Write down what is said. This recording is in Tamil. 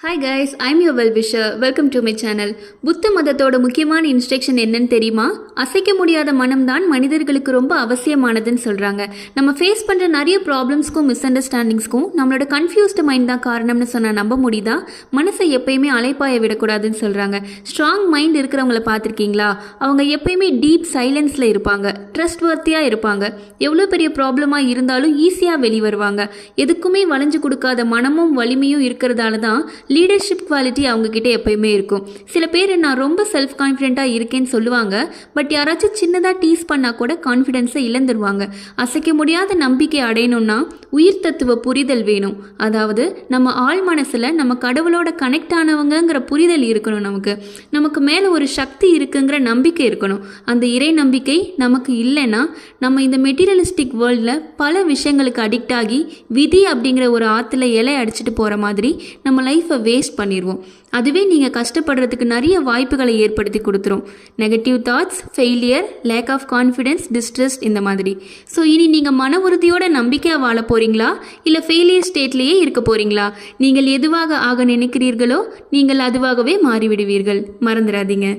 Hi guys, I'm your well wisher. Welcome to my channel. புத்த மதத்தோட முக்கியமான இன்ஸ்ட்ரக்ஷன் என்னன்னு தெரியுமா? அசைக்க முடியாத மனம்தான் மனிதர்களுக்கு ரொம்ப அவசியமானதுன்னு சொல்கிறாங்க. நம்ம ஃபேஸ் பண்ணுற நிறைய ப்ராப்ளம்ஸ்க்கும் மிஸ் அண்டர்ஸ்டாண்டிங்ஸ்க்கும் நம்மளோட கன்ஃபியூஸ்டு மைண்ட் தான் காரணம்னு சொன்னால் நம்ப முடியுதா? மனசை எப்பயுமே அலைப்பாய விடக்கூடாதுன்னு சொல்கிறாங்க. ஸ்ட்ராங் மைண்ட் இருக்கிறவங்கள பார்த்துருக்கீங்களா? அவங்க எப்பயுமே டீப் சைலன்ஸில் இருப்பாங்க, ட்ரஸ்ட் வர்த்தியாக இருப்பாங்க, எவ்வளோ பெரிய ப்ராப்ளமாக இருந்தாலும் ஈஸியாக வெளிவருவாங்க. எதுக்குமே வளைஞ்சு கொடுக்காத மனமும் வலிமையும் இருக்கிறதால தான் லீடர்ஷிப் குவாலிட்டி அவங்கக்கிட்ட எப்பயுமே இருக்கும். சில பேர் நான் ரொம்ப செல்ஃப் கான்ஃபிடென்ட்டாக இருக்கேன்னு சொல்லுவாங்க, பட் யாராச்சும் சின்னதாக டீஸ் பண்ணால் கூட கான்ஃபிடென்ஸை இழந்துருவாங்க. அசைக்க முடியாத நம்பிக்கை அடையணும்னா உயிர் தத்துவ புரிதல் வேணும். அதாவது நம்ம ஆழ் மனசில் நம்ம கடவுளோட கனெக்ட் ஆனவங்கங்கிற புரிதல் இருக்கணும். நமக்கு மேலே ஒரு சக்தி இருக்குங்கிற நம்பிக்கை இருக்கணும். அந்த இறை நம்பிக்கை நமக்கு இல்லைன்னா நம்ம இந்த மெட்டீரியலிஸ்டிக் வேர்ல்டில் பல விஷயங்களுக்கு அடிக்ட் ஆகி விதி அப்படிங்கிற ஒரு ஆற்றுல இலை அடிச்சுட்டு போகிற மாதிரி நம்ம லைஃப்பை வேஸ்ட் பண்ணிடுவோம். அதுவே நீங்கள் கஷ்டப்படுறதுக்கு நிறைய வாய்ப்புகளை ஏற்படுத்தி கொடுத்துரும். Negative thoughts, failure, lack of confidence, distressed இந்த மாதிரி. ஸோ இனி நீங்கள் மன உறுதியோட நம்பிக்கையாக வாழ போகிறீங்களா இல்லை ஃபெயிலியர் ஸ்டேட்லேயே இருக்க போகிறீங்களா? நீங்கள் எதுவாக ஆக நினைக்கிறீர்களோ நீங்கள் அதுவாகவே மாறிவிடுவீர்கள். மறந்துடாதீங்க.